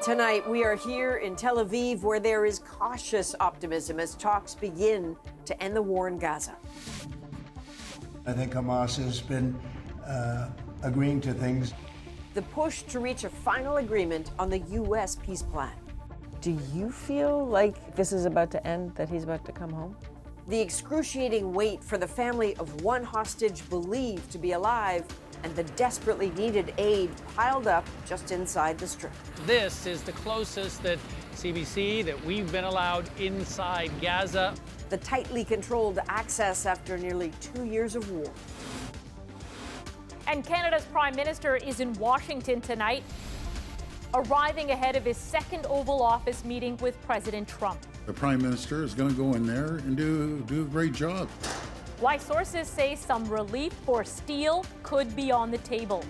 Tonight, we are here in Tel Aviv, where there is cautious optimism as talks begin to end the war in Gaza. I think Hamas has been agreeing to things. The push to reach a final agreement on the U.S. peace plan. Do you feel like this is about to end, that he's about to come home? The excruciating wait for the family of one hostage believed to be alive and the desperately needed aid piled up just inside the Strip. This is the closest that CBC, that we've been allowed inside Gaza. The tightly controlled access after nearly 2 years of war. And Canada's Prime Minister is in Washington tonight, arriving ahead of his second Oval Office meeting with President Trump. The Prime Minister is going to go in there and do a great job. Why sources say some relief for steel could be on the table.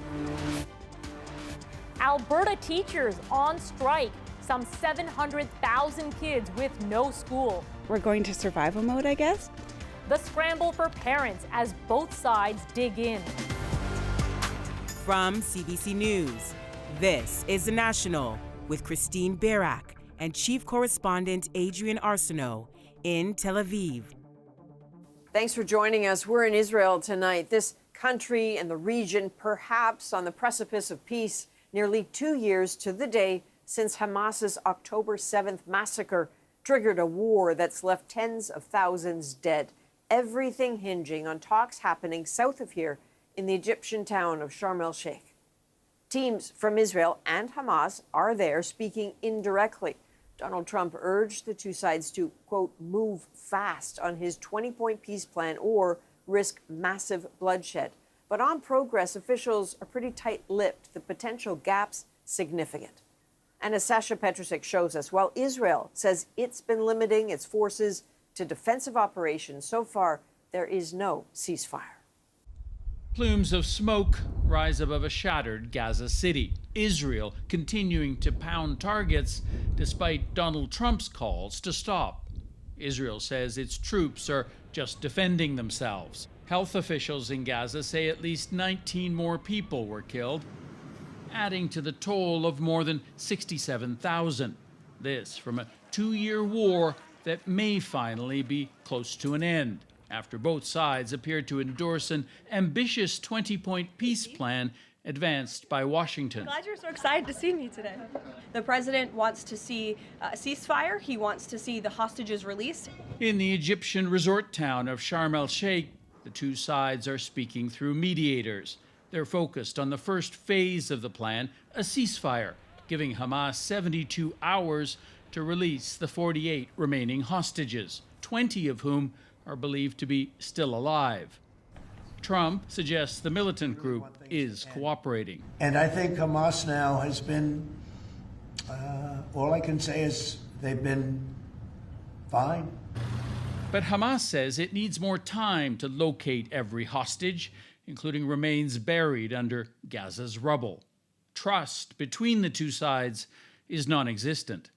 Alberta teachers on strike. Some 700,000 kids with no school. We're going to survival mode, I guess. The scramble for parents as both sides dig in. From CBC News, this is The National with Christine Barak and Chief Correspondent Adrian Arsenault in Tel Aviv. Thanks for joining us. We're in Israel tonight. This country and the region perhaps on the precipice of peace, nearly 2 years to the day since Hamas's October 7th massacre triggered a war that's left tens of thousands dead. Everything hinging on talks happening south of here in the Egyptian town of Sharm el-Sheikh. Teams from Israel and Hamas are there speaking indirectly. Donald Trump urged the two sides to, quote, move fast on his 20-point peace plan or risk massive bloodshed. But on progress, officials are pretty tight-lipped. The potential gap's significant. And as Sasha Petrusek shows us, while Israel says it's been limiting its forces to defensive operations, so far there is no ceasefire. Plumes of smoke rise above a shattered Gaza City. Israel continuing to pound targets despite Donald Trump's calls to stop. Israel says its troops are just defending themselves. Health officials in Gaza say at least 19 more people were killed, adding to the toll of more than 67,000. This from a 2-year war that may finally be close to an end, after both sides appeared to endorse an ambitious 20-point peace plan advanced by Washington. Glad you're so excited to see me today. The president wants to see a ceasefire. He wants to see the hostages released. In the Egyptian resort town of Sharm el-Sheikh, the two sides are speaking through mediators. They're focused on the first phase of the plan, a ceasefire, giving Hamas 72 hours to release the 48 remaining hostages, 20 of whom are believed to be still alive. Trump suggests the militant group is cooperating. And I think Hamas now has been, all I can say is they've been fine. But Hamas says it needs more time to locate every hostage, including remains buried under Gaza's rubble. Trust between the two sides is non-existent.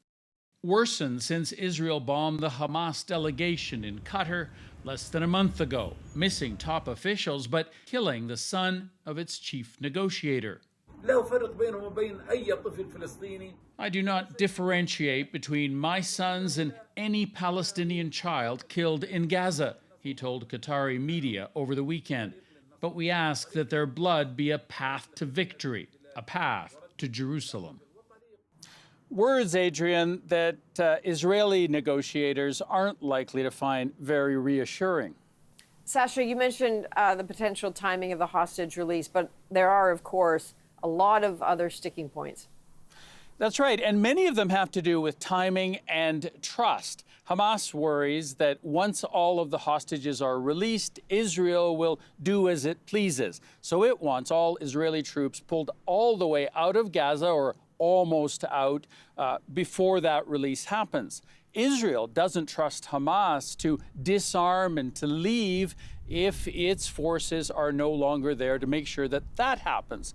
Worsened since Israel bombed the Hamas delegation in Qatar less than a month ago, missing top officials but killing the son of its chief negotiator. I do not differentiate between my sons and any Palestinian child killed in Gaza, he told Qatari media over the weekend. But we ask that their blood be a path to victory, a path to Jerusalem. Words, Adrian, that Israeli negotiators aren't likely to find very reassuring. Sasha, you mentioned the potential timing of the hostage release, but there are, of course, a lot of other sticking points. That's right, and many of them have to do with timing and trust. Hamas worries that once all of the hostages are released, Israel will do as it pleases. So it wants all Israeli troops pulled all the way out of Gaza or almost out before that release happens. Israel doesn't trust Hamas to disarm and to leave if its forces are no longer there to make sure that that happens.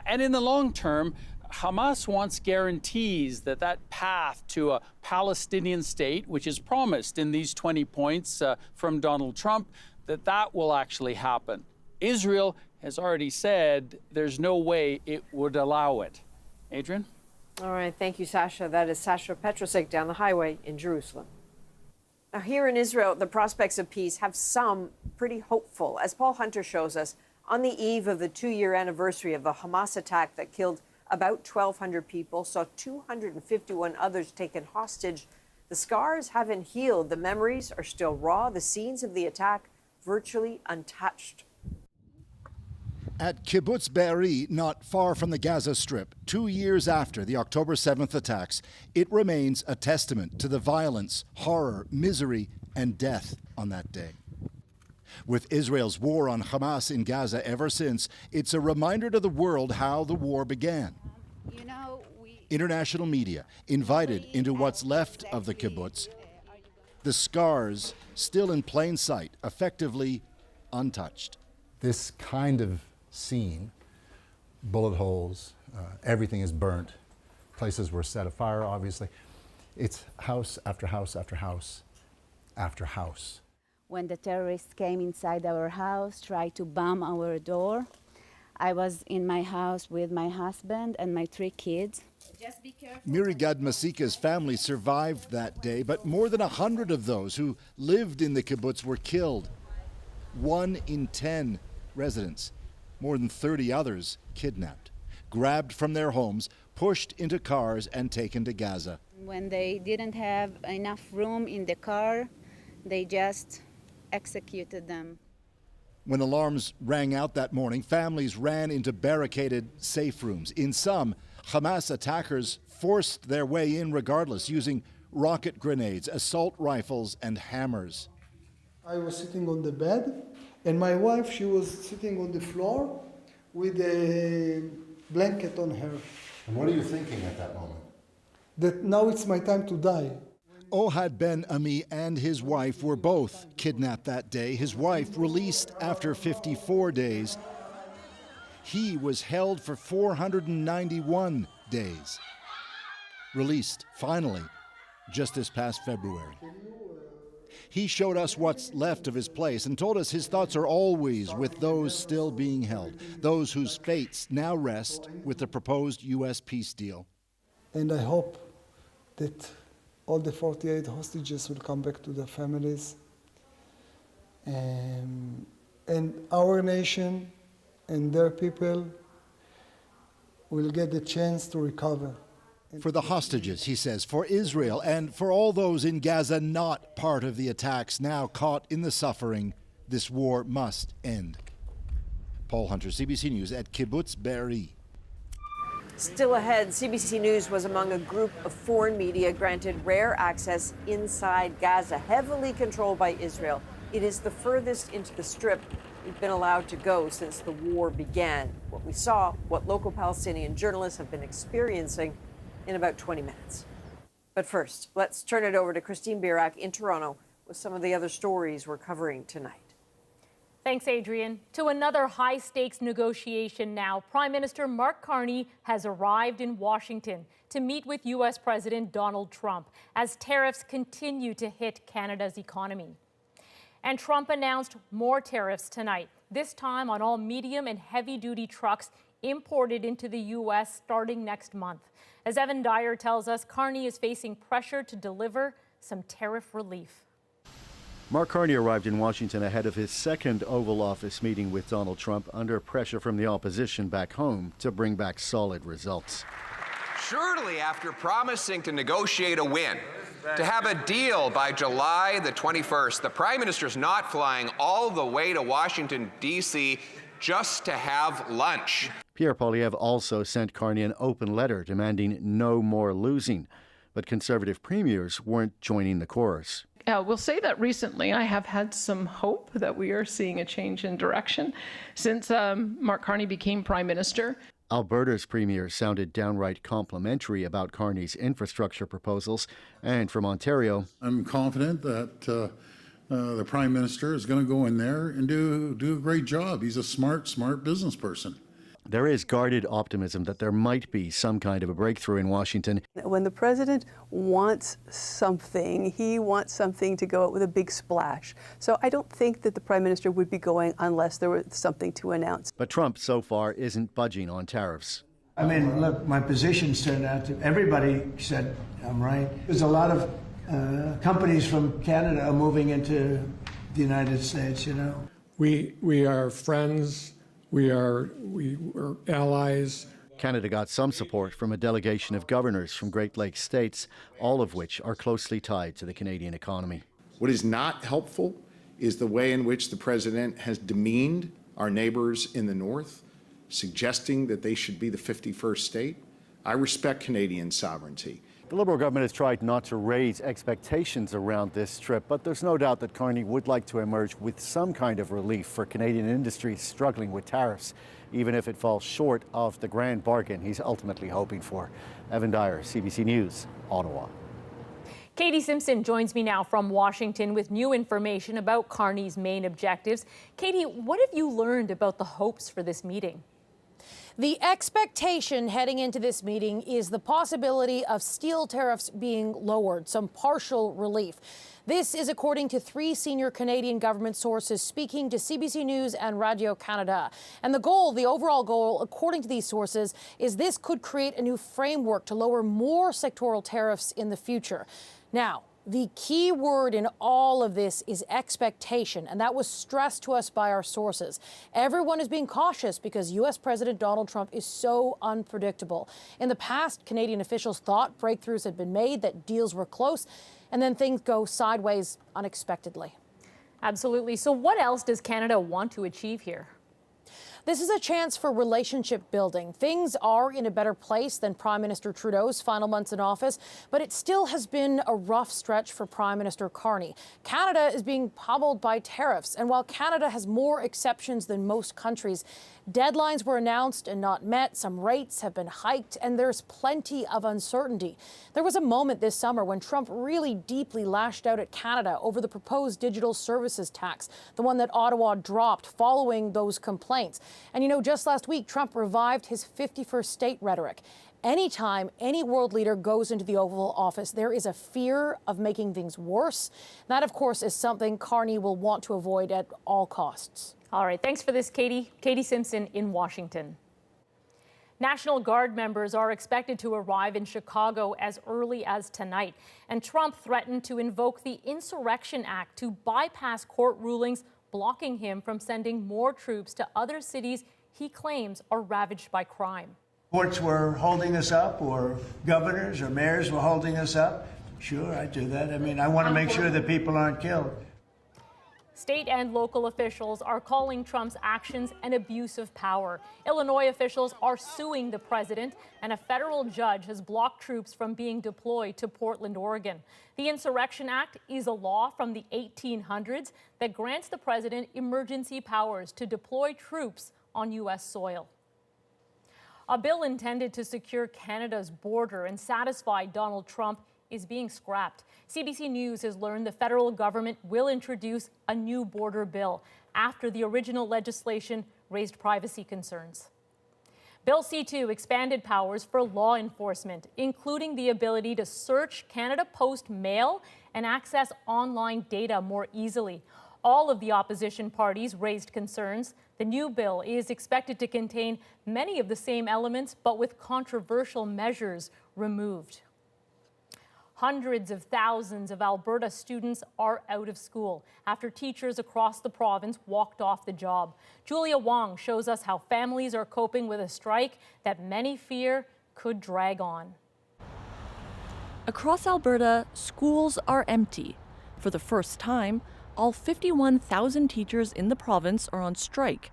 And in the long term, Hamas wants guarantees that that path to a Palestinian state, which is promised in these 20 points from Donald Trump, that will actually happen. Israel has already said there's no way it would allow it. Adrian? All right, thank you, Sasha. That is Sasha Petrosik down the highway in Jerusalem. Now, here in Israel, the prospects of peace have some pretty hopeful. As Paul Hunter shows us, on the eve of the 2-year anniversary of the Hamas attack that killed about 1,200 people, saw 251 others taken hostage, the scars haven't healed. The memories are still raw. The scenes of the attack virtually untouched. At Kibbutz Be'eri, not far from the Gaza Strip, 2 years after the October 7th attacks, it remains a testament to the violence, horror, misery, and death on that day. With Israel's war on Hamas in Gaza ever since, it's a reminder to the world how the war began. International media invited into what's left of the kibbutz, the scars still in plain sight, effectively untouched. This kind of scene, bullet holes, everything is burnt, places were set afire, obviously. It's house after house after house after house. When the terrorists came inside our house, tried to bomb our door, I was in my house with my husband and my 3 kids. Mirigad Masika's family survived that day, but more than 100 of those who lived in the kibbutz were killed. 1 in 10 residents, more than 30 others kidnapped, grabbed from their homes, pushed into cars and taken to Gaza. When they didn't have enough room in the car, they just executed them. When alarms rang out that morning, families ran into barricaded safe rooms. In some, Hamas attackers forced their way in regardless, using rocket grenades, assault rifles, and hammers. I was sitting on the bed, and my wife, she was sitting on the floor with a blanket on her. And what are you thinking at that moment? That now it's my time to die. Ohad Ben Ami and his wife were both kidnapped that day. His wife released after 54 days. He was held for 491 days. Released, finally, just this past February. He showed us what's left of his place and told us his thoughts are always with those still being held, those whose fates now rest with the proposed U.S. peace deal. And I hope that all the 48 hostages will come back to their families. And our nation and their people will get the chance to recover. For the hostages, he says, for Israel, and for all those in Gaza not part of the attacks, now caught in the suffering, this war must end. Paul Hunter, CBC News at Kibbutz Be'eri. Still ahead, CBC News was among a group of foreign media granted rare access inside Gaza, heavily controlled by Israel. It is the furthest into the Strip we've been allowed to go since the war began. What we saw, what local Palestinian journalists have been experiencing in about 20 minutes. But first, let's turn it over to Christine Birak in Toronto with some of the other stories we're covering tonight. Thanks, Adrian. To another high-stakes negotiation now. Prime Minister Mark Carney has arrived in Washington to meet with U.S. President Donald Trump as tariffs continue to hit Canada's economy. And Trump announced more tariffs tonight, this time on all medium and heavy-duty trucks imported into the U.S. starting next month. As Evan Dyer tells us, Carney is facing pressure to deliver some tariff relief. Mark Carney arrived in Washington ahead of his second Oval Office meeting with Donald Trump under pressure from the opposition back home to bring back solid results. Surely, after promising to negotiate a win, to have a deal by July the 21st, the Prime Minister's not flying all the way to Washington, D.C. just to have lunch. Pierre Poilievre also sent Carney an open letter demanding no more losing, but Conservative premiers weren't joining the chorus. We'll say that recently I have had some hope that we are seeing a change in direction since Mark Carney became Prime Minister. Alberta's premier sounded downright complimentary about Carney's infrastructure proposals, and from Ontario, I'm confident that the Prime Minister is going to go in there and do a great job. He's a smart business person. there is guarded optimism that there might be some kind of a breakthrough in Washington. When the president wants something, he wants something to go out with a big splash. So I don't think that the prime minister would be going unless there was something to announce. But Trump so far isn't budging on tariffs. I mean, look, my positions turned out to, everybody said I'm right. There's a lot of companies from Canada are moving into the United States, you know. We are friends, we are allies. Canada got some support from a delegation of governors from Great Lakes states, all of which are closely tied to the Canadian economy. What is not helpful is the way in which the president has demeaned our neighbors in the north, suggesting that they should be the 51st state. I respect Canadian sovereignty. The Liberal government has tried not to raise expectations around this trip, but there's no doubt that Carney would like to emerge with some kind of relief for Canadian industries struggling with tariffs, even if it falls short of the grand bargain he's ultimately hoping for. Evan Dyer, CBC News, Ottawa. Katie Simpson joins me now from Washington with new information about Carney's main objectives. Katie, what have you learned about the hopes for this meeting? The expectation heading into this meeting is the possibility of steel tariffs being lowered, some partial relief. This is according to 3 senior Canadian government sources speaking to CBC News and Radio-Canada. And the goal, the overall goal, according to these sources, is this could create a new framework to lower more sectoral tariffs in the future. Now, the key word in all of this is expectation, and that was stressed to us by our sources. Everyone is being cautious because U.S. President Donald Trump is so unpredictable. In the past, Canadian officials thought breakthroughs had been made, that deals were close, and then things go sideways unexpectedly. Absolutely. So what else does Canada want to achieve here? This is a chance for relationship building. Things are in a better place than Prime Minister Trudeau's final months in office, but it still has been a rough stretch for Prime Minister Carney. Canada is being pummeled by tariffs, and while Canada has more exceptions than most countries, deadlines were announced and not met, some rates have been hiked, and there's plenty of uncertainty. There was a moment this summer when Trump really deeply lashed out at Canada over the proposed digital services tax, the one that Ottawa dropped following those complaints. And you know, just last week, Trump revived his 51st state rhetoric. Anytime any world leader goes into the Oval Office, there is a fear of making things worse. That, of course, is something Carney will want to avoid at all costs. All right, thanks for this, Katie. Katie Simpson in Washington. National Guard members are expected to arrive in Chicago as early as tonight. And Trump threatened to invoke the Insurrection Act to bypass court rulings blocking him from sending more troops to other cities he claims are ravaged by crime. Courts were holding us up, or governors or mayors were holding us up. Sure, I do that. I mean, I want to make sure that people aren't killed. State and local officials are calling Trump's actions an abuse of power. Illinois officials are suing the president, and a federal judge has blocked troops from being deployed to Portland, Oregon. The Insurrection Act is a law from the 1800s that grants the president emergency powers to deploy troops on U.S. soil. A bill intended to secure Canada's border and satisfy Donald Trump is being scrapped. CBC News has learned the federal government will introduce a new border bill after the original legislation raised privacy concerns. Bill C-2 expanded powers for law enforcement, including the ability to search Canada Post mail and access online data more easily. All of the opposition parties raised concerns. The new bill is expected to contain many of the same elements, but with controversial measures removed. Hundreds of thousands of Alberta students are out of school after teachers across the province walked off the job. Julia Wong shows us how families are coping with a strike that many fear could drag on. Across Alberta, schools are empty. For the first time, all 51,000 teachers in the province are on strike.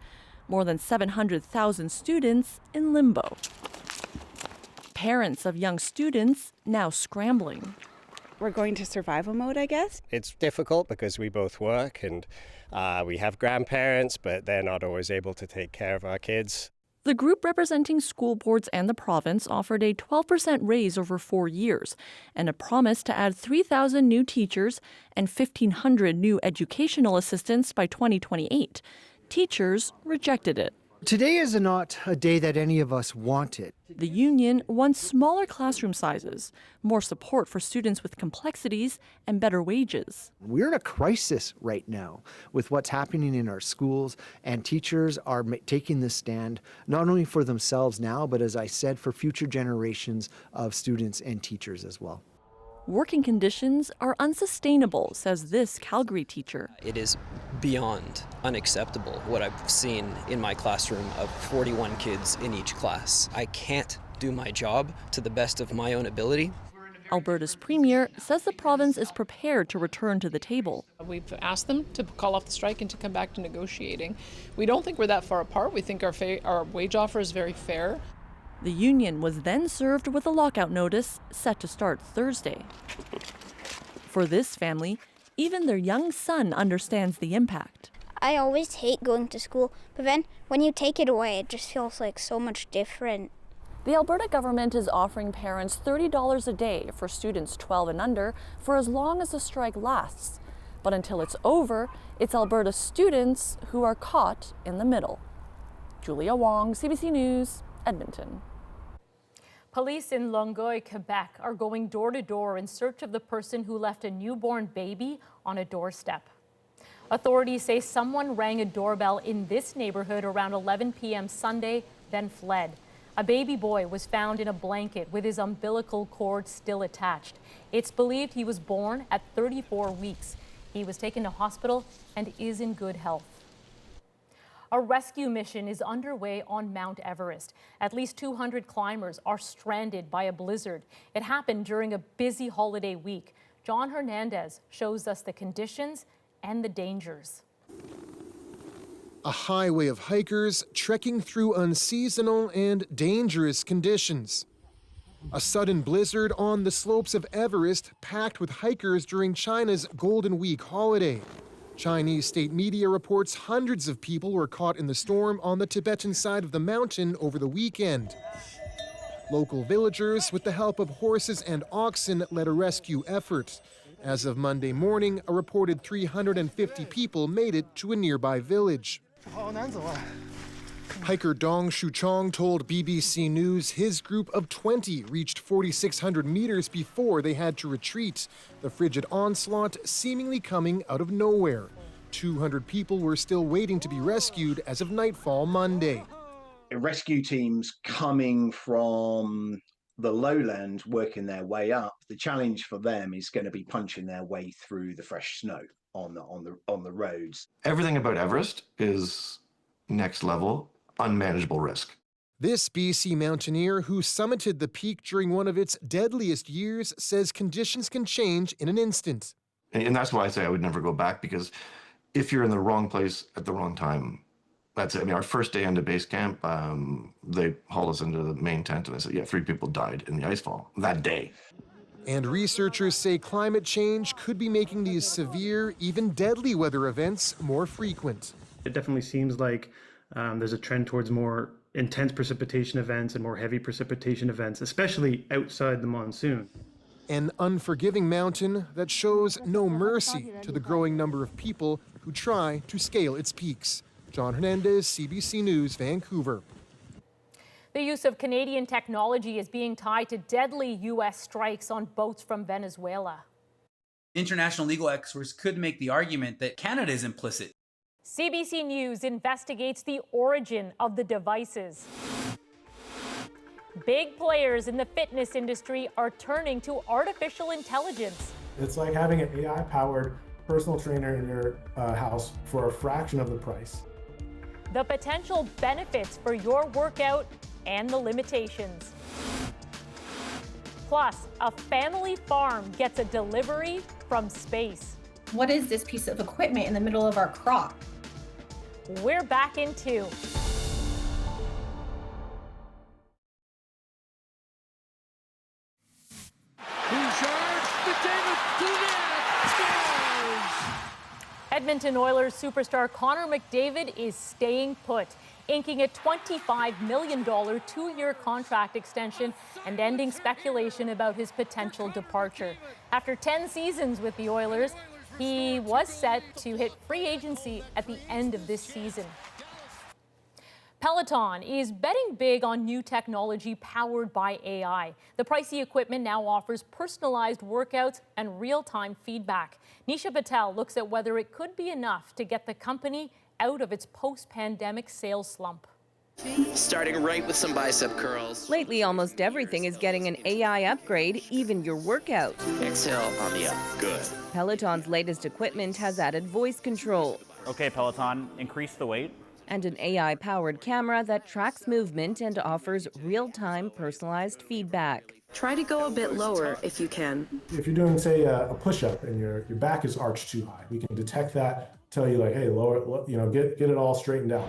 More than 700,000 students in limbo. Parents of young students now scrambling. We're going to survival mode, I guess. It's difficult because we both work and we have grandparents, but they're not always able to take care of our kids. The group representing school boards and the province offered a 12% raise over 4 years and a promise to add 3,000 new teachers and 1,500 new educational assistants by 2028. Teachers rejected it. Today is not a day that any of us wanted. The union wants smaller classroom sizes, more support for students with complexities, and better wages. We're in a crisis right now with what's happening in our schools, and teachers are taking this stand not only for themselves now, but as I said, for future generations of students and teachers as well. Working conditions are unsustainable, says this Calgary teacher. It is beyond unacceptable what I've seen in my classroom of 41 kids in each class. I can't do my job to the best of my own ability. Alberta's premier says the province is prepared to return to the table. We've asked them to call off the strike and to come back to negotiating. We don't think we're that far apart. We think our wage offer is very fair. The union was then served with a lockout notice set to start Thursday. For this family, even their young son understands the impact. I always hate going to school, but then when you take it away, it just feels like so much different. The Alberta government is offering parents $30 a day for students 12 and under for as long as the strike lasts. But until it's over, it's Alberta students who are caught in the middle. Julia Wong, CBC News, Edmonton. Police in Longueuil, Quebec are going door to door in search of the person who left a newborn baby on a doorstep. Authorities say someone rang a doorbell in this neighborhood around 11 p.m. Sunday, then fled. A baby boy was found in a blanket with his umbilical cord still attached. It's believed he was born at 34 weeks. He was taken to hospital and is in good health. A rescue mission is underway on Mount Everest. At least 200 climbers are stranded by a blizzard. It happened during a busy holiday week. John Hernandez shows us the conditions and the dangers. A highway of hikers trekking through unseasonal and dangerous conditions. A sudden blizzard on the slopes of Everest packed with hikers during China's Golden Week holiday. Chinese state media reports hundreds of people were caught in the storm on the Tibetan side of the mountain over the weekend. Local villagers, with the help of horses and oxen, led a rescue effort. As of Monday morning, a reported 350 people made it to a nearby village. Hiker Dong Shuchong told BBC News his group of 20 reached 4,600 meters before they had to retreat, the frigid onslaught seemingly coming out of nowhere. 200 people were still waiting to be rescued as of nightfall Monday. Rescue teams coming from the lowland working their way up. The challenge for them is going to be punching their way through the fresh snow on the roads. Everything about Everest is next level. Unmanageable risk. This BC mountaineer who summited the peak during one of its deadliest years says conditions can change in an instant. And that's why I say I would never go back, because if you're in the wrong place at the wrong time, that's it. I mean, our first day into base camp, they hauled us into the main tent and they said, yeah, 3 people died in the icefall that day. And researchers say climate change could be making these severe, even deadly weather events more frequent. It definitely seems like there's a trend towards more intense precipitation events and more heavy precipitation events, especially outside the monsoon. An unforgiving mountain that shows no mercy to the growing number of people who try to scale its peaks. John Hernandez, CBC News, Vancouver. The use of Canadian technology is being tied to deadly U.S. strikes on boats from Venezuela. International legal experts could make the argument that Canada is implicit. CBC News investigates the origin of the devices. Big players in the fitness industry are turning to artificial intelligence. It's like having an AI-powered personal trainer in your house for a fraction of the price. The potential benefits for your workout and the limitations. Plus, a family farm gets a delivery from space. What is this piece of equipment in the middle of our crop? We're back in 2. Edmonton Oilers superstar Connor McDavid is staying put, inking a $25 million 2-year contract extension and ending speculation about his potential departure. After 10 seasons with the Oilers, he was set to hit free agency at the end of this season. Peloton is betting big on new technology powered by AI. The pricey equipment now offers personalized workouts and real-time feedback. Nisha Patel looks at whether it could be enough to get the company out of its post-pandemic sales slump. Starting right with some bicep curls. Lately, almost everything is getting an AI upgrade, even your workout. Exhale on the up. Good. Peloton's latest equipment has added voice control. Okay, Peloton, increase the weight. And an AI-powered camera that tracks movement and offers real-time personalized feedback. Try to go a bit lower if you can. If you're doing, say, a push-up and your back is arched too high, we can detect that, tell you like, hey, lower, get it all straightened out.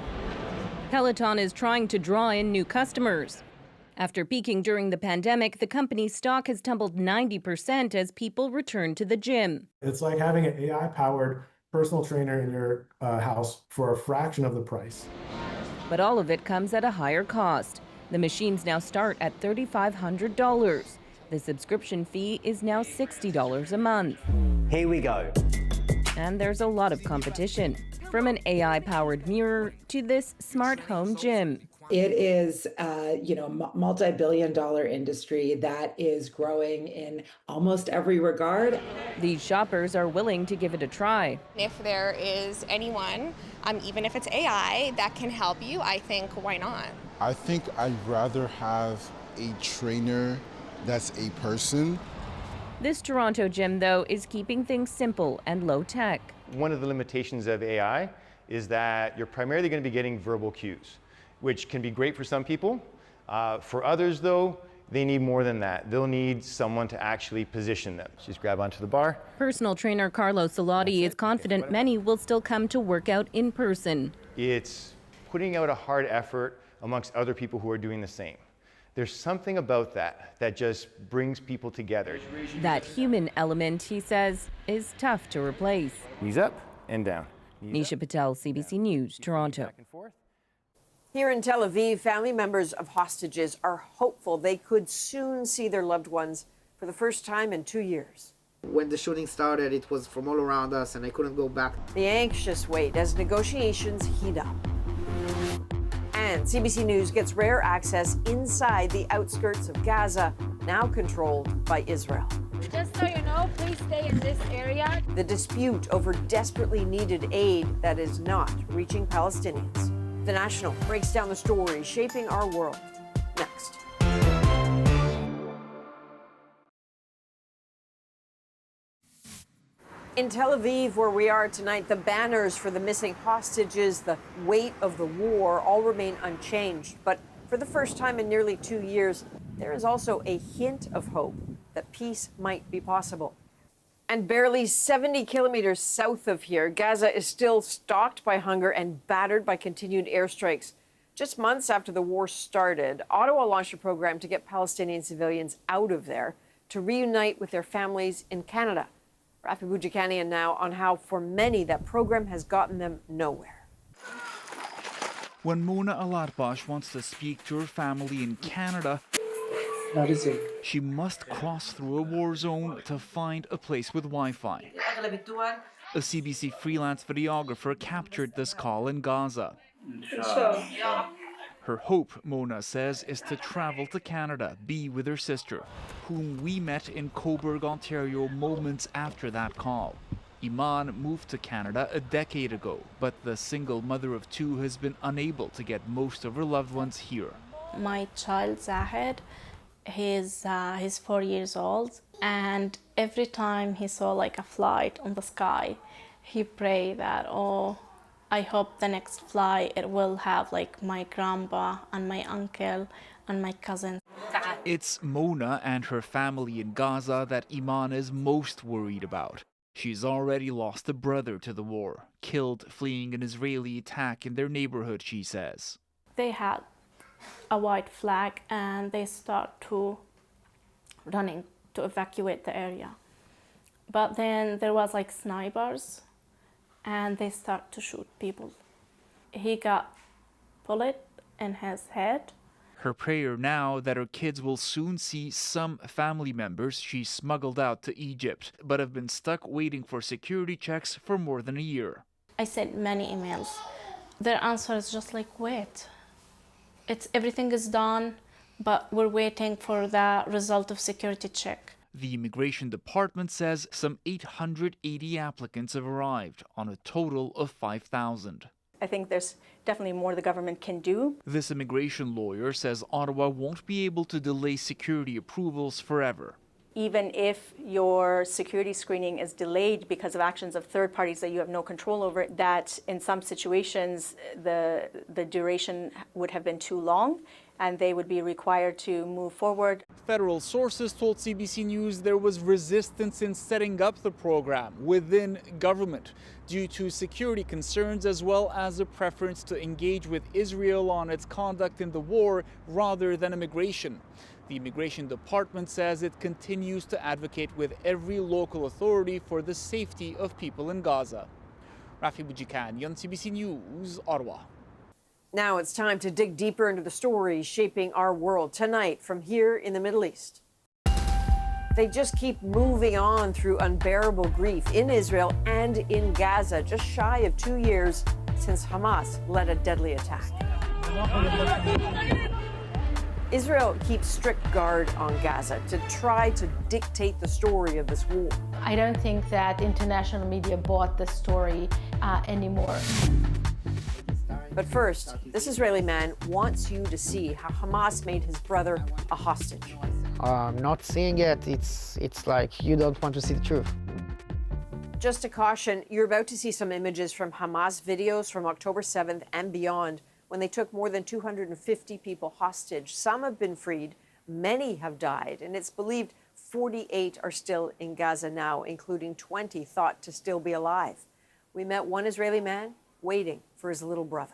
Peloton is trying to draw in new customers. After peaking during the pandemic, the company's stock has tumbled 90% as people return to the gym. It's like having an AI-powered personal trainer in your house for a fraction of the price. But all of it comes at a higher cost. The machines now start at $3,500. The subscription fee is now $60 a month. Here we go. And there's a lot of competition, from an AI-powered mirror to this smart home gym. It is, multi-billion-dollar industry that is growing in almost every regard. These shoppers are willing to give it a try. If there is anyone, even if it's AI, that can help you, I think, why not? I think I'd rather have a trainer that's a person. This Toronto gym, though, is keeping things simple and low-tech. One of the limitations of AI is that you're primarily going to be getting verbal cues, which can be great for some people. For others, though, they need more than that. They'll need someone to actually position them. Just grab onto the bar. Personal trainer Carlos Salati is confident many will still come to work out in person. It's putting out a hard effort amongst other people who are doing the same. There's something about that just brings people together. That human element, he says, is tough to replace. Knees up and down. Nisha Patel, CBC News, Toronto. Here in Tel Aviv, family members of hostages are hopeful they could soon see their loved ones for the first time in 2 years. When the shooting started, it was from all around us and I couldn't go back. The anxious wait as negotiations heat up. And CBC News gets rare access inside the outskirts of Gaza, now controlled by Israel. Just so you know, please stay in this area. The dispute over desperately needed aid that is not reaching Palestinians. The National breaks down the story shaping our world. Next. In Tel Aviv, where we are tonight, the banners for the missing hostages, the weight of the war, all remain unchanged. But for the first time in nearly 2 years, there is also a hint of hope that peace might be possible. And barely 70 kilometers south of here, Gaza is still stalked by hunger and battered by continued airstrikes. Just months after the war started, Ottawa launched a program to get Palestinian civilians out of there to reunite with their families in Canada. Rafi Boudjikanian now on how, for many, that program has gotten them nowhere. When Mona Alatbash wants to speak to her family in Canada, she must cross through a war zone to find a place with Wi-Fi. A CBC freelance videographer captured this call in Gaza. Her hope, Mona says, is to travel to Canada, be with her sister, whom we met in Cobourg, Ontario moments after that call. Iman moved to Canada a decade ago, but the single mother of two has been unable to get most of her loved ones here. My child, Zahid, he's 4 years old, and every time he saw like a flight on the sky, he prayed that, oh, I hope the next flight it will have like my grandpa and my uncle and my cousin. It's Mona and her family in Gaza that Iman is most worried about. She's already lost a brother to the war, killed fleeing an Israeli attack in their neighborhood, she says. They had a white flag and they start to running to evacuate the area. But then there was like snipers and they start to shoot people. He got bullet in his head. Her prayer now that her kids will soon see some family members she smuggled out to Egypt, but have been stuck waiting for security checks for more than a year. I sent many emails. Their answer is just like, wait. Everything is done, but we're waiting for the result of security check. The Immigration Department says some 880 applicants have arrived on a total of 5,000. I think there's definitely more the government can do. This immigration lawyer says Ottawa won't be able to delay security approvals forever. Even if your security screening is delayed because of actions of third parties that you have no control over, that in some situations the duration would have been too long and they would be required to move forward. Federal sources told CBC News there was resistance in setting up the program within government due to security concerns as well as a preference to engage with Israel on its conduct in the war rather than immigration. The Immigration Department says it continues to advocate with every local authority for the safety of people in Gaza. Rafi Bujikanian, CBC News, Ottawa. Now it's time to dig deeper into the stories shaping our world tonight from here in the Middle East. They just keep moving on through unbearable grief in Israel and in Gaza, just shy of 2 years since Hamas led a deadly attack. Israel keeps strict guard on Gaza to try to dictate the story of this war. I don't think that international media bought the story anymore. But first, this Israeli man wants you to see how Hamas made his brother a hostage. Not seeing it, it's like you don't want to see the truth. Just a caution, you're about to see some images from Hamas videos from October 7th and beyond, when they took more than 250 people hostage. Some have been freed, many have died, and it's believed 48 are still in Gaza now, including 20 thought to still be alive. We met one Israeli man waiting for his little brother.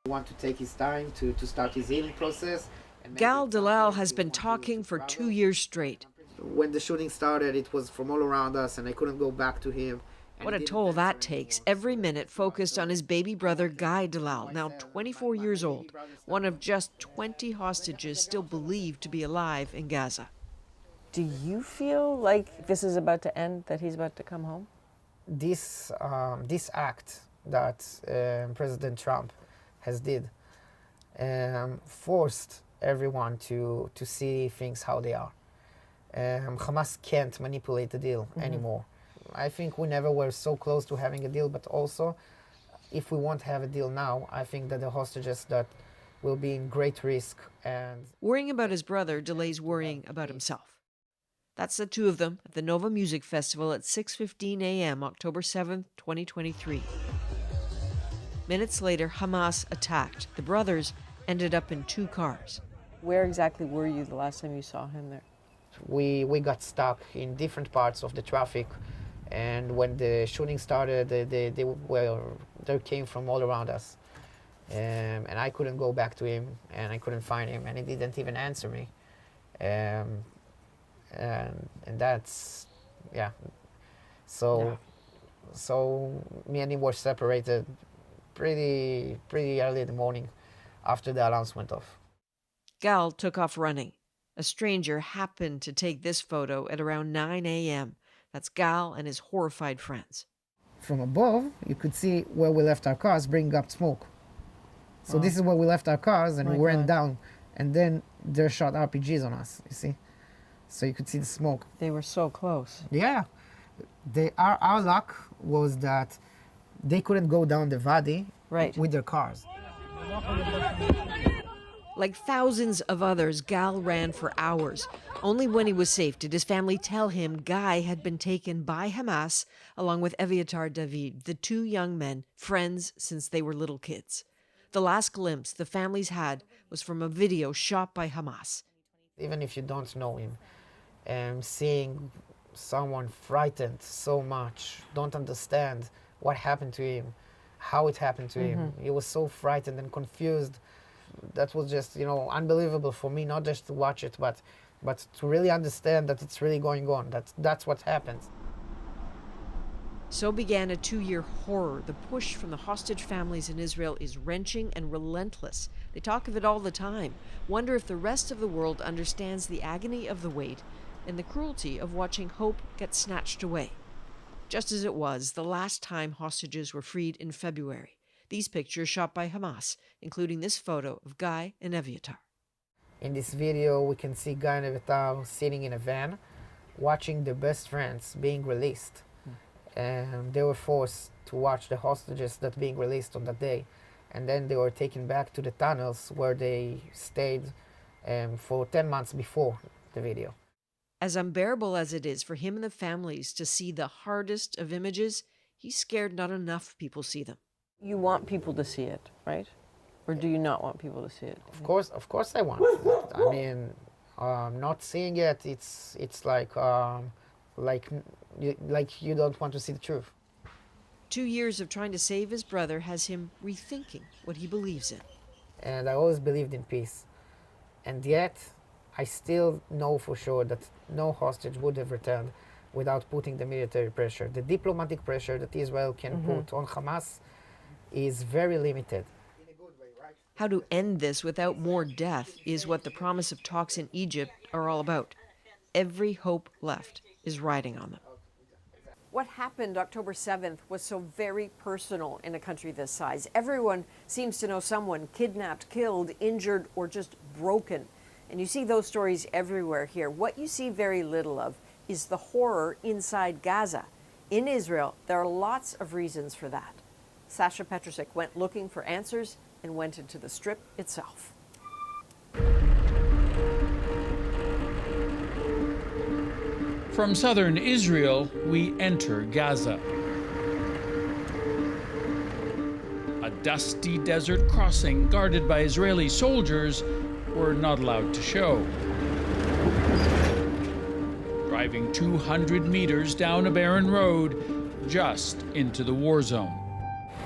He wants to take his time to start his healing process. Gal Dalal has been talking for 2 years straight. When the shooting started, it was from all around us, and I couldn't go back to him. What a toll that takes. Every minute focused on his baby brother, Guy Dalal, now 24 years old, one of just 20 hostages still believed to be alive in Gaza. Do you feel like this is about to end, that he's about to come home? This act that President Trump has did forced everyone to see things how they are. Hamas can't manipulate the deal anymore. I think we never were so close to having a deal, but also, if we won't have a deal now, I think that the hostages that will be in great risk. And worrying about his brother delays worrying about himself. That's the two of them at the Nova Music Festival at 6:15 a.m. October 7th, 2023. Minutes later, Hamas attacked. The brothers ended up in 2 cars. Where exactly were you the last time you saw him there? We got stuck in different parts of the traffic, and when the shooting started, they came from all around us, and I couldn't go back to him, and I couldn't find him, and he didn't even answer me, and that's So me and him were separated pretty early in the morning after the alarms went off. Gal took off running. A stranger happened to take this photo at around 9 a.m. That's Gal and his horrified friends. From above, you could see where we left our cars bringing up smoke. So this is where we left our cars, and we ran down, and then they shot RPGs on us, you see? So you could see the smoke. They were so close. Yeah. Our luck was that they couldn't go down the Wadi with their cars. Like thousands of others, Gal ran for hours. Only when he was safe did his family tell him Guy had been taken by Hamas along with Eviatar David, the 2 young men, friends since they were little kids. The last glimpse the families had was from a video shot by Hamas. Even if you don't know him, seeing someone frightened so much, don't understand what happened to him, how it happened to him. He was so frightened and confused. That was just, unbelievable for me, not just to watch it, but to really understand that it's really going on. That's what happened. So began a 2-year horror. The push from the hostage families in Israel is wrenching and relentless. They talk of it all the time. Wonder if the rest of the world understands the agony of the wait and the cruelty of watching hope get snatched away. Just as it was the last time hostages were freed in February. These pictures shot by Hamas, including this photo of Guy and Eviatar. In this video, we can see Guy and Eviatar sitting in a van, watching their best friends being released. And they were forced to watch the hostages that being released on that day. And then they were taken back to the tunnels where they stayed for 10 months before the video. As unbearable as it is for him and the families to see the hardest of images, he's scared not enough people see them. You want people to see it, right? Or do you not want people to see it? Of course I want it. I mean, not seeing it, it's like you don't want to see the truth. 2 years of trying to save his brother has him rethinking what he believes in. And I always believed in peace. And yet, I still know for sure that no hostage would have returned without putting the military pressure. The diplomatic pressure that Israel can put on Hamas is very limited. How to end this without more death is what the promise of talks in Egypt are all about. Every hope left is riding on them. What happened October 7th was so very personal in a country this size. Everyone seems to know someone kidnapped, killed, injured, or just broken. And you see those stories everywhere here. What you see very little of is the horror inside Gaza. In Israel, there are lots of reasons for that. Sasha Petrusik went looking for answers and went into the Strip itself. From southern Israel, we enter Gaza. A dusty desert crossing guarded by Israeli soldiers we're not allowed to show. Driving 200 meters down a barren road just into the war zone.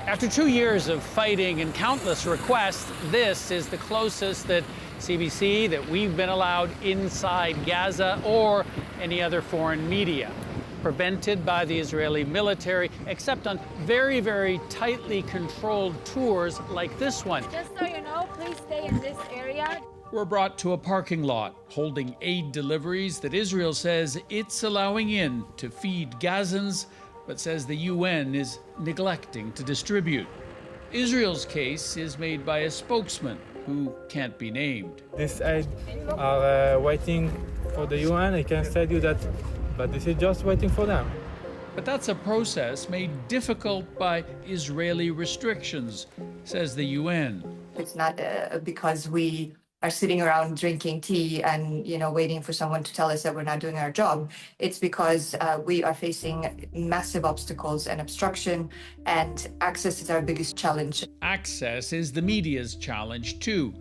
After 2 years of fighting and countless requests, this is the closest that CBC, that we've been allowed inside Gaza or any other foreign media. Prevented by the Israeli military, except on very, very tightly controlled tours like this one. Just so you know, please stay in this area. We're brought to a parking lot holding aid deliveries that Israel says it's allowing in to feed Gazans, but says the UN is neglecting to distribute. Israel's case is made by a spokesman who can't be named. This aid are waiting for the UN. I can tell you that, but this is just waiting for them. But that's a process made difficult by Israeli restrictions, says the UN. It's not because we are sitting around drinking tea and waiting for someone to tell us that we're not doing our job. It's because we are facing massive obstacles and obstruction, and access is our biggest challenge. Access is the media's challenge too.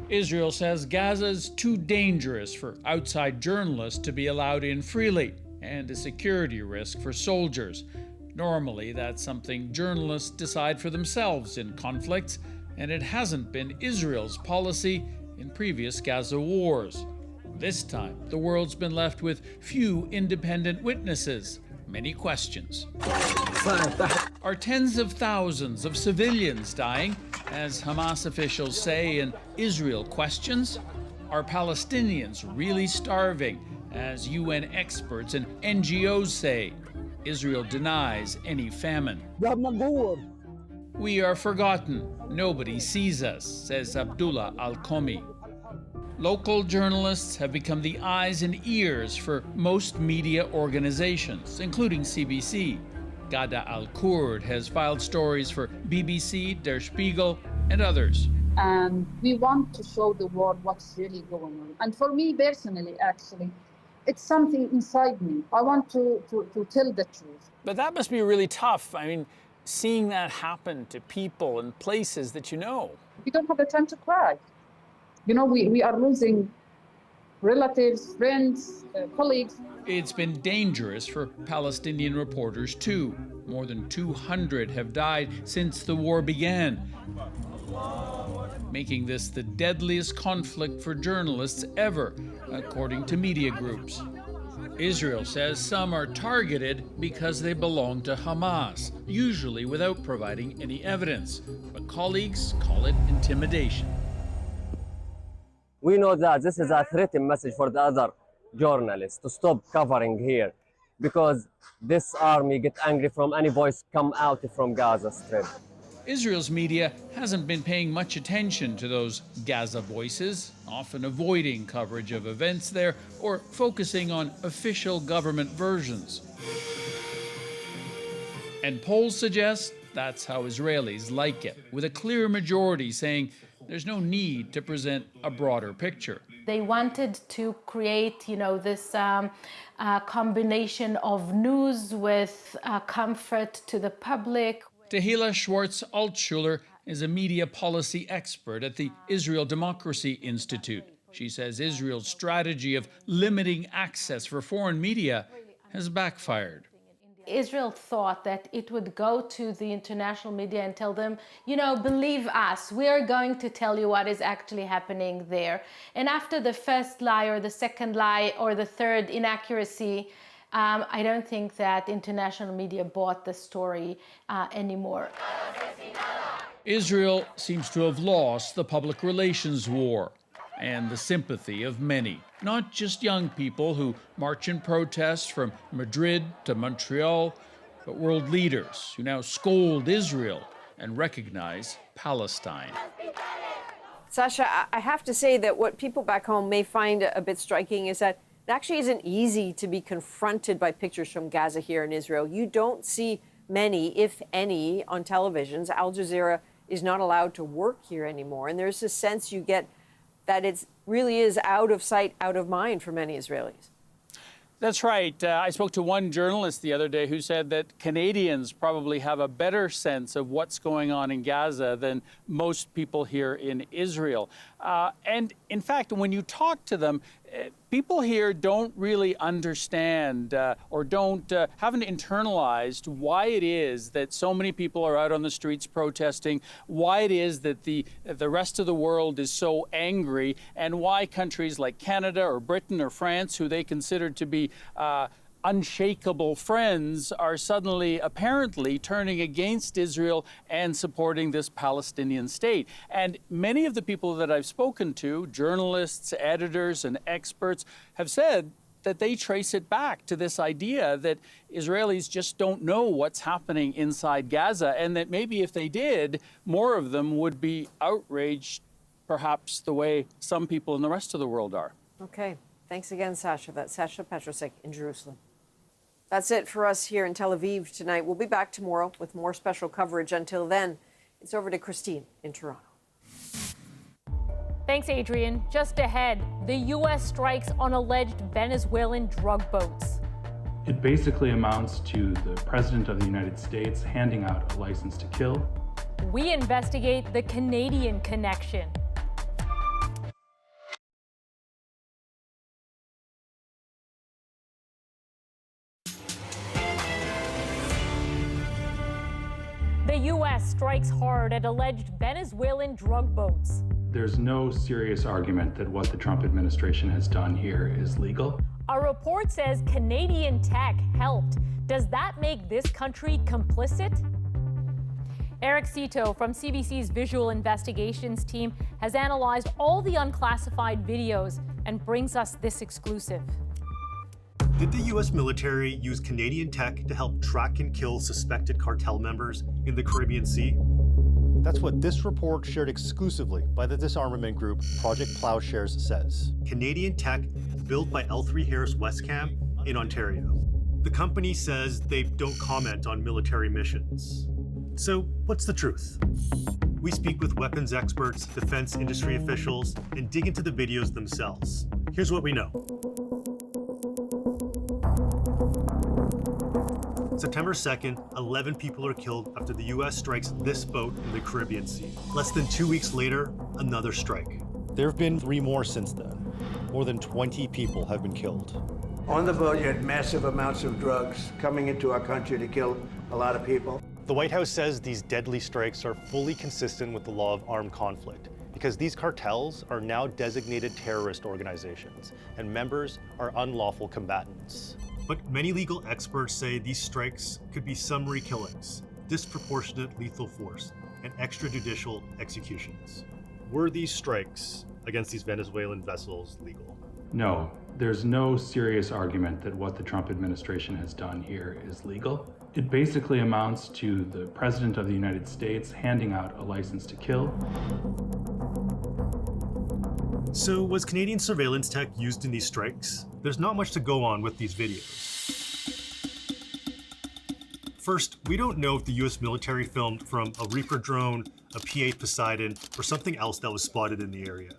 Israel says Gaza's too dangerous for outside journalists to be allowed in freely, and a security risk for soldiers. Normally, that's something journalists decide for themselves in conflicts, and it hasn't been Israel's policy in previous Gaza wars. This time, the world's been left with few independent witnesses, many questions. Are tens of thousands of civilians dying, as Hamas officials say, and Israel questions? Are Palestinians really starving, as UN experts and NGOs say? Israel denies any famine. We are forgotten. Nobody sees us, says Abdullah Al-Komi. Local journalists have become the eyes and ears for most media organizations, including CBC. Ghada Al-Kurd has filed stories for BBC, Der Spiegel, and others. And we want to show the world what's really going on. And for me personally, actually, it's something inside me. I want to tell the truth. But that must be really tough. I mean, seeing that happen to people and places that you know. We don't have the time to cry. We are losing relatives, friends, colleagues. It's been dangerous for Palestinian reporters too. More than 200 have died since the war began, making this the deadliest conflict for journalists ever, according to media groups. Israel says some are targeted because they belong to Hamas, usually without providing any evidence. But colleagues call it intimidation. We know that this is a threatening message for the other journalists to stop covering here. because this army get angry from any voice come out from Gaza Strip. Israel's media hasn't been paying much attention to those Gaza voices, often avoiding coverage of events there or focusing on official government versions. And polls suggest that's how Israelis like it, with a clear majority saying there's no need to present a broader picture. They wanted to create, this combination of news with comfort to the public. Tehila Schwartz-Altschuler is a media policy expert at the Israel Democracy Institute. She says Israel's strategy of limiting access for foreign media has backfired. Israel thought that it would go to the international media and tell them, believe us, we are going to tell you what is actually happening there. And after the first lie or the second lie or the third inaccuracy, I don't think that international media bought the story anymore. Israel seems to have lost the public relations war and the sympathy of many, not just young people who march in protest from Madrid to Montreal, but world leaders who now scold Israel and recognize Palestine. Sasha, I have to say that what people back home may find a bit striking is that it actually isn't easy to be confronted by pictures from Gaza here in Israel. You don't see many, if any, on televisions. Al Jazeera is not allowed to work here anymore. And there's a sense you get that it really is out of sight, out of mind for many Israelis. That's right. I spoke to one journalist the other day who said that Canadians probably have a better sense of what's going on in Gaza than most people here in Israel. And in fact, when you talk to them, people here don't really understand or haven't internalized why it is that so many people are out on the streets protesting, why it is that the rest of the world is so angry, and why countries like Canada or Britain or France, who they consider to be unshakable friends, are suddenly apparently turning against Israel and supporting this Palestinian state. And many of the people that I've spoken to, journalists, editors, and experts, have said that they trace it back to this idea that Israelis just don't know what's happening inside Gaza, and that maybe if they did, more of them would be outraged, perhaps the way some people in the rest of the world are. Okay. Thanks again, Sasha. That's Sasha Petrosek in Jerusalem. That's it for us here in Tel Aviv tonight. We'll be back tomorrow with more special coverage. Until then, it's over to Christine in Toronto. Thanks, Adrian. Just ahead, the U.S. strikes on alleged Venezuelan drug boats. It basically amounts to the President of the United States handing out a license to kill. We investigate the Canadian connection. The U.S. strikes hard at alleged Venezuelan drug boats. There's no serious argument that what the Trump administration has done here is legal. A report says Canadian tech helped. Does that make this country complicit? Eric Cito from CBC's Visual Investigations team has analyzed all the unclassified videos and brings us this exclusive. Did the U.S. military use Canadian tech to help track and kill suspected cartel members in the Caribbean Sea? That's what this report shared exclusively by the disarmament group Project Plowshares says. Canadian tech built by L3 Harris Westcam in Ontario. The company says they don't comment on military missions. So what's the truth? We speak with weapons experts, defense industry officials, and dig into the videos themselves. Here's what we know. September 2nd, 11 people are killed after the U.S. strikes this boat in the Caribbean Sea. Less than 2 weeks later, another strike. There have been 3 more since then. More than 20 people have been killed. On the boat, you had massive amounts of drugs coming into our country to kill a lot of people. The White House says these deadly strikes are fully consistent with the law of armed conflict because these cartels are now designated terrorist organizations and members are unlawful combatants. But many legal experts say these strikes could be summary killings, disproportionate lethal force, and extrajudicial executions. Were these strikes against these Venezuelan vessels legal? No, There's no serious argument that what the Trump administration has done here is legal. It basically amounts to the President of the United States handing out a license to kill. So was Canadian surveillance tech used in these strikes? There's not much to go on with these videos. First, we don't know if the US military filmed from a Reaper drone, a P-8 Poseidon, or something else that was spotted in the area.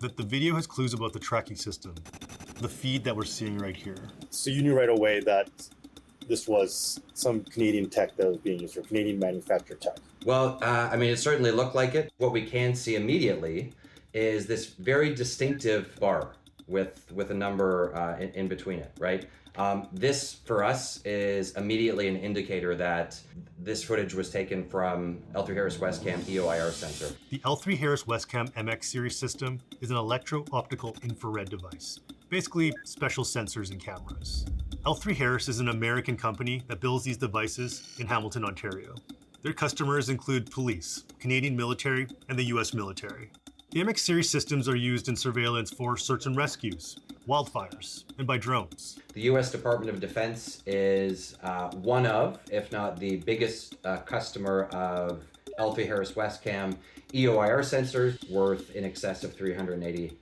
That the video has clues about the tracking system, the feed that we're seeing right here. So you knew right away that this was some Canadian tech that was being used, or Canadian manufactured tech? Well, I mean, it certainly looked like it. What we can see immediately is this very distinctive bar with a number in between it, right? This, for us, is immediately an indicator that this footage was taken from L3 Harris Westcam EOIR sensor. The L3 Harris Westcam MX series system is an electro-optical infrared device, basically special sensors and cameras. L3 Harris is an American company that builds these devices in Hamilton, Ontario. Their customers include police, Canadian military, and the US military. The MX series systems are used in surveillance for search and rescues, wildfires, and by drones. The US Department of Defense is one of, if not the biggest customer of L3 Harris Westcam EOIR sensors, worth in excess of $380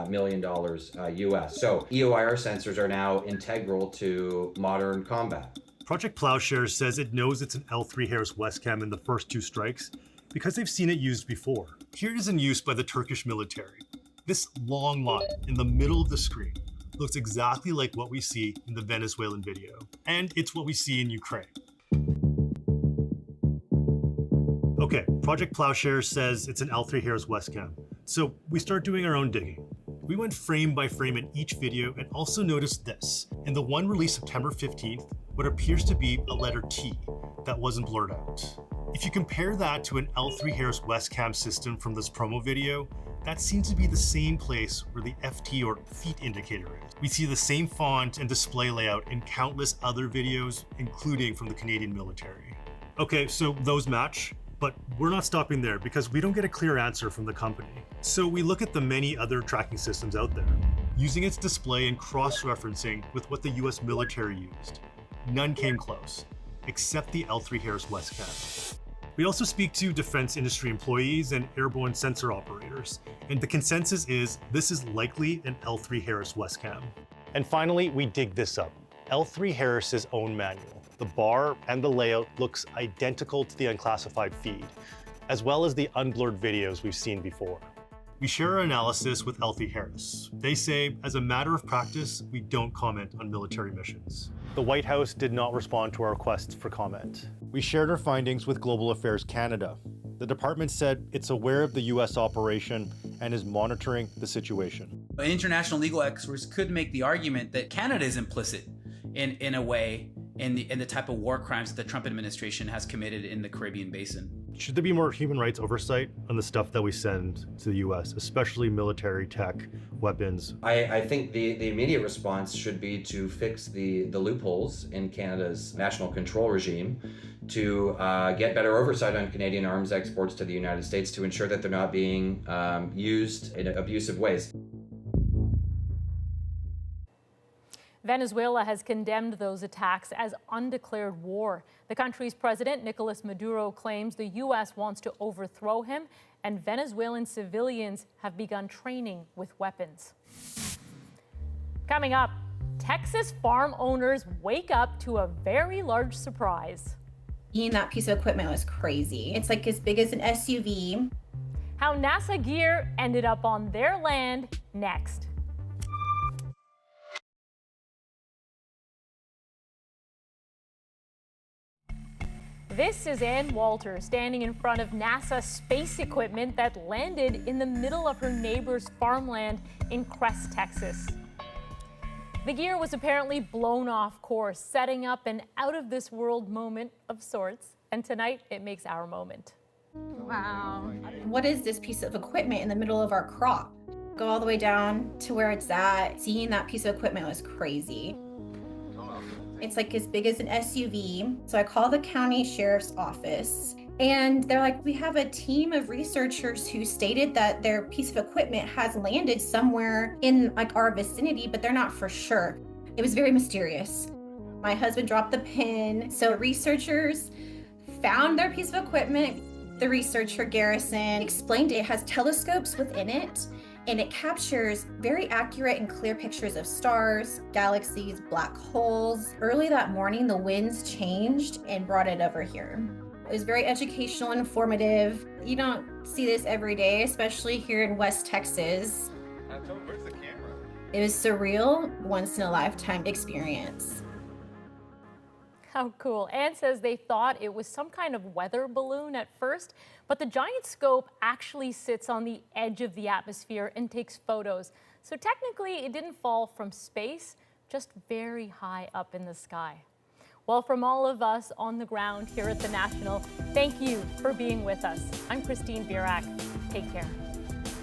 million US. So EOIR sensors are now integral to modern combat. Project Plowshare says it knows it's an L3 Harris Westcam in the first two strikes because they've seen it used before. Here it is in use by the Turkish military. This long line in the middle of the screen looks exactly like what we see in the Venezuelan video, and it's what we see in Ukraine. Okay, Project Plowshare says it's an L3 Harris Westcam, so we start doing our own digging. We went frame by frame in each video and also noticed this. In the one released September 15th, what appears to be a letter T that wasn't blurred out. If you compare that to an L3 Harris Westcam system from this promo video, that seems to be the same place where the FT or feet indicator is. We see the same font and display layout in countless other videos, including from the Canadian military. Okay, so those match, but we're not stopping there because we don't get a clear answer from the company. So we look at the many other tracking systems out there, using its display and cross-referencing with what the US military used. None came close, except the L3 Harris Westcam. We also speak to defense industry employees and airborne sensor operators, and the consensus is this is likely an L3 Harris Westcam. And finally, we dig this up. L3 Harris's own manual. The bar and the layout looks identical to the unclassified feed, as well as the unblurred videos we've seen before. We share our analysis with L3 Harris. They say, as a matter of practice, we don't comment on military missions. The White House did not respond to our requests for comment. We shared our findings with Global Affairs Canada. The department said it's aware of the US operation and is monitoring the situation. International legal experts could make the argument that Canada is implicit in a way in the type of war crimes that the Trump administration has committed in the Caribbean basin. Should there be more human rights oversight on the stuff that we send to the US, especially military tech, weapons? I think the immediate response should be to fix the loopholes in Canada's national control regime, to get better oversight on Canadian arms exports to the United States to ensure that they're not being used in abusive ways. Venezuela has condemned those attacks as undeclared war. The country's president, Nicolas Maduro, claims the U.S. wants to overthrow him, and Venezuelan civilians have begun training with weapons. Coming up, Texas farm owners wake up to a very large surprise. Seeing that piece of equipment was crazy. It's like as big as an SUV. How NASA gear ended up on their land next. This is Ann Walter standing in front of NASA space equipment that landed in the middle of her neighbor's farmland in Crest, Texas. The gear was apparently blown off course, setting up an out-of-this-world moment of sorts, and tonight it makes our moment. Wow. What is this piece of equipment in the middle of our crop? Go all the way down to where it's at. Seeing that piece of equipment was crazy. It's like as big as an SUV. So I call the county sheriff's office And they're like, we have a team of researchers who stated that their piece of equipment has landed somewhere in like our vicinity, but they're not for sure. It was very mysterious. My husband dropped the pin. So researchers found their piece of equipment. The researcher, Garrison, explained it has telescopes within it, and it captures very accurate and clear pictures of stars, galaxies, black holes. Early that morning, the winds changed and brought it over here. It was very educational and informative. You don't see this every day, especially here in West Texas. Where's the camera? It was surreal, once-in-a-lifetime experience. How cool. Anne says they thought it was some kind of weather balloon at first, but the giant scope actually sits on the edge of the atmosphere and takes photos. So technically it didn't fall from space, just very high up in the sky. Well, from all of us on the ground here at the National, thank you for being with us. I'm Christine Birak. Take care.